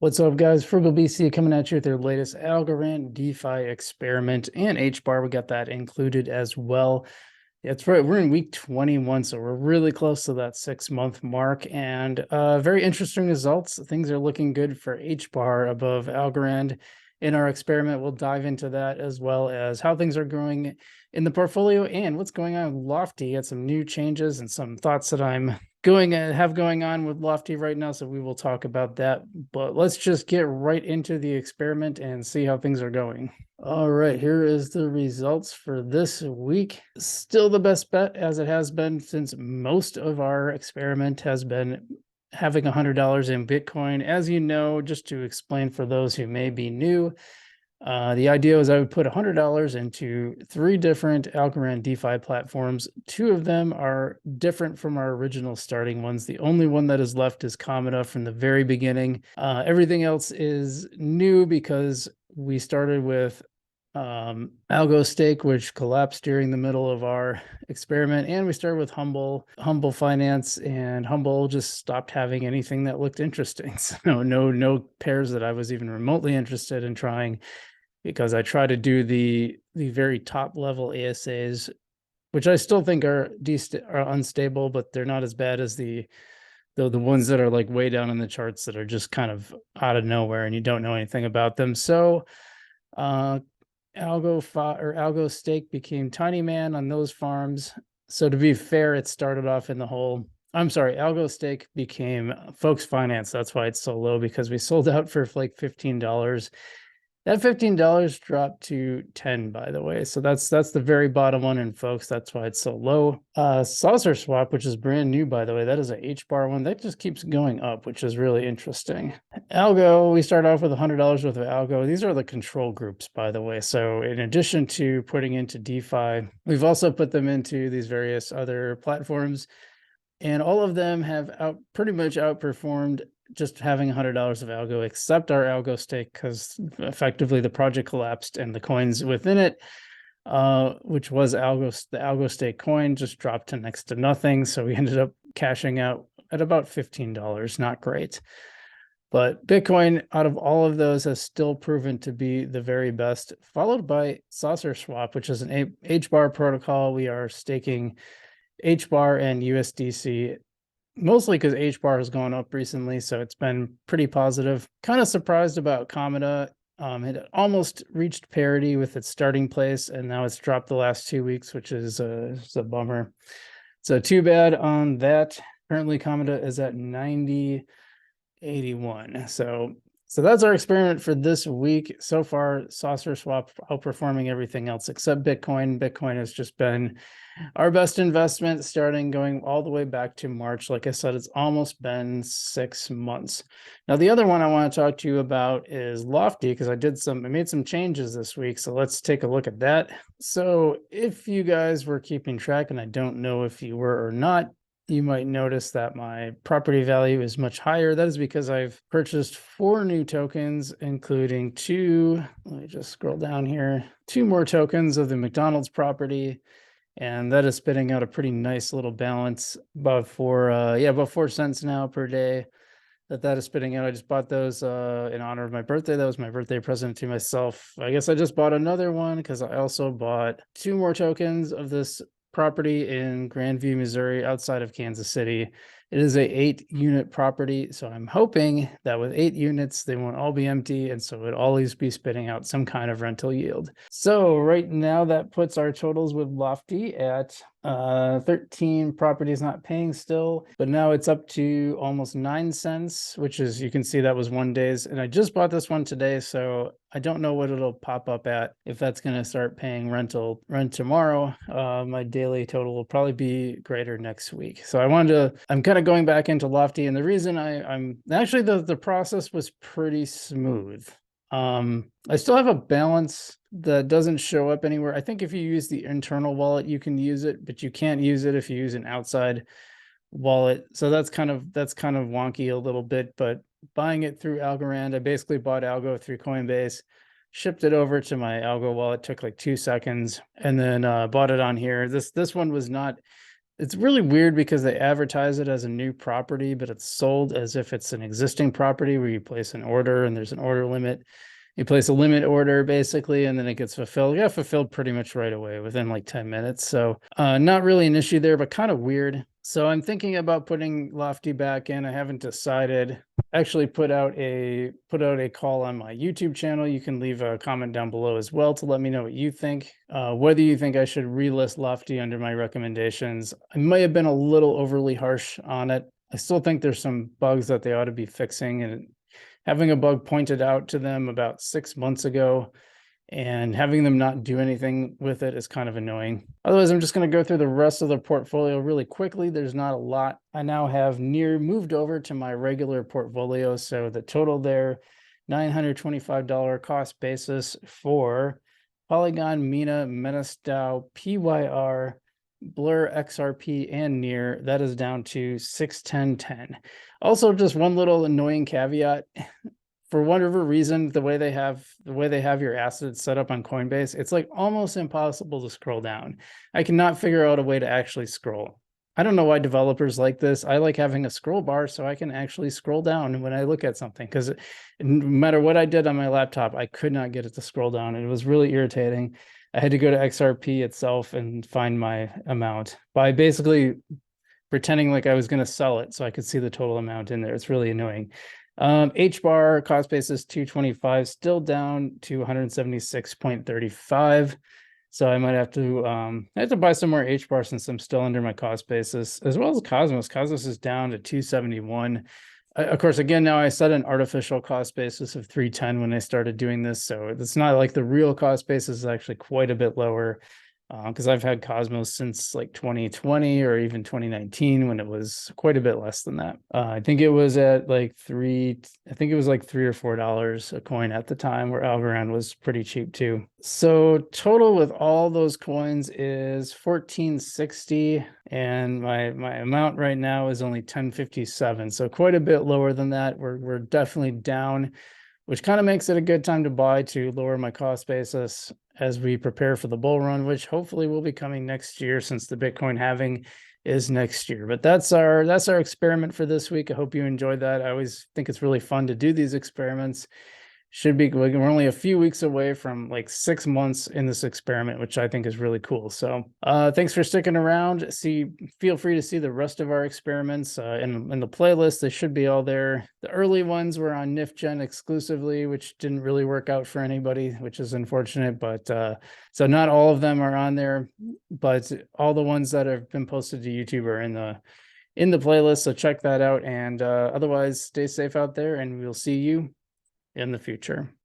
What's up, guys? FrugalBC coming at you with their latest Algorand DeFi experiment and HBAR. We got that included as well. That's right. We're in week 21, so we're really close to that 6-month mark, and very interesting results. Things are looking good for HBAR above Algorand. In our experiment, we'll dive into that as well as how things are growing in the portfolio and what's going on with Lofty. Got some new changes and some thoughts that I'm going on with Lofty right now, so we will talk about that. But let's just get right into the experiment and see how things are going. All right, here is the results for this week. Still the best bet, as it has been since most of our experiment has been having $100 in Bitcoin. As you know, just to explain for those who may be new, the idea was I would put $100 into 3 different Algorand DeFi platforms. 2 of them are different from our original starting ones. The only one that is left is Cometa from the very beginning. Everything else is new because we started with AlgoStake, which collapsed during the middle of our experiment, and we started with Humble Finance, and Humble just stopped having anything that looked interesting. So no pairs that I was even remotely interested in trying, because I try to do the very top level ASAs, which I still think are unstable, but they're not as bad as the ones that are like way down in the charts that are just kind of out of nowhere and you don't know anything about them. So AlgoStake became Tiny Man on those farms. So to be fair, it started off in the hole. I'm sorry, AlgoStake became Folks Finance. That's why it's so low, because we sold out for like $15. That $15 dropped to 10, by the way. So that's the very bottom one in Folks. That's why it's so low. SaucerSwap, which is brand new, by the way, that is a HBAR one. That just keeps going up, which is really interesting. Algo, we start off with $100 worth of Algo. These are the control groups, by the way. So in addition to putting into DeFi, we've also put them into these various other platforms. And all of them have pretty much outperformed just having $100 of Algo, except our AlgoStake, because effectively the project collapsed and the coins within it, which was the AlgoStake coin, just dropped to next to nothing. So we ended up cashing out at about $15. Not great. But Bitcoin, out of all of those, has still proven to be the very best, followed by SaucerSwap, which is an HBAR protocol. We are staking HBAR and USDC, mostly because HBAR has gone up recently, so it's been pretty positive. Kind of surprised about Cometa. It almost reached parity with its starting place, and now it's dropped the last 2 weeks, which is a bummer. So too bad on that. Currently, Cometa is at 90.81. So that's our experiment for this week. So far, SaucerSwap outperforming everything else except Bitcoin. Bitcoin has just been our best investment, going all the way back to March. Like I said, it's almost been 6 months. Now, the other one I want to talk to you about is Lofty, because I made some changes this week. So let's take a look at that. So if you guys were keeping track, and I don't know if you were or not, you might notice that my property value is much higher. That is because I've purchased 4 new tokens, including 2, let me just scroll down here, 2 more tokens of the McDonald's property. And that is spitting out a pretty nice little balance, about 4 cents now per day that is spitting out. I just bought those in honor of my birthday. That was my birthday present to myself. I guess I just bought another one because I also bought 2 more tokens of this property in Grandview, Missouri, outside of Kansas City. It is a 8-unit property, so I'm hoping that with 8 units, they won't all be empty, and so it'll always be spitting out some kind of rental yield. So right now, that puts our totals with Lofty at 13 properties not paying still, but now it's up to almost 9 cents, which is, you can see that was 1 day's, and I just bought this one today, so I don't know what it'll pop up at, if that's going to start paying rent tomorrow. My daily total will probably be greater next week. So I'm kind of going back into Lofty, and the reason I'm actually, the process was pretty smooth. I still have a balance that doesn't show up anywhere. I think if you use the internal wallet, you can use it, but you can't use it if you use an outside wallet. So that's kind of wonky a little bit, but buying it through Algorand, I basically bought Algo through Coinbase, shipped it over to my Algo wallet, took like 2 seconds, and then bought it on here. This one was not it's really weird because they advertise it as a new property, but it's sold as if it's an existing property where you place an order and there's an order limit. You place a limit order basically, and then it gets fulfilled. Yeah, fulfilled pretty much right away within like 10 minutes. So not really an issue there, but kind of weird. So I'm thinking about putting Lofty back in. I haven't decided. Actually put out a call on my YouTube channel. You can leave a comment down below as well to let me know what you think. Whether you think I should relist Lofty under my recommendations. I may have been a little overly harsh on it. I still think there's some bugs that they ought to be fixing, and having a bug pointed out to them about 6 months ago and having them not do anything with it is kind of annoying. Otherwise, I'm just going to go through the rest of the portfolio really quickly. There's not a lot. I now have moved over to my regular portfolio. So the total there, $925 cost basis for Polygon, Mina, Metastau, PYR, Blur, XRP, and Near. That is down to 610.10. Also, just one little annoying caveat. For whatever reason, the way they have your assets set up on Coinbase, it's like almost impossible to scroll down. I cannot figure out a way to actually scroll. I don't know why developers like this. I like having a scroll bar so I can actually scroll down when I look at something, because no matter what I did on my laptop, I could not get it to scroll down. It was really irritating. I had to go to XRP itself and find my amount by basically pretending like I was going to sell it so I could see the total amount in there. It's really annoying. HBAR cost basis 225, still down to 176.35. So I might have to buy some more HBAR since I'm still under my cost basis, as well as Cosmos. Cosmos is down to 271. Of course, again, now I set an artificial cost basis of 310 when I started doing this. So it's not like the real cost basis is actually quite a bit lower. Because I've had Cosmos since like 2020 or even 2019 when it was quite a bit less than that. I think it was at like $3 or $4 a coin at the time, where Algorand was pretty cheap too. So total with all those coins is 1460, and my amount right now is only 1057. So quite a bit lower than that. We're definitely down, which kind of makes it a good time to buy to lower my cost basis as we prepare for the bull run, which hopefully will be coming next year, since the Bitcoin halving is next year. But that's our experiment for this week. I hope you enjoyed that. I always think it's really fun to do these experiments. We're only a few weeks away from like 6 months in this experiment, which I think is really cool. So thanks for sticking around. Feel free to see the rest of our experiments in the playlist. They should be all there. The early ones were on NifGen exclusively, which didn't really work out for anybody, which is unfortunate. But so not all of them are on there, but all the ones that have been posted to YouTube are in the playlist. So check that out. And otherwise, stay safe out there, and we'll see you in the future.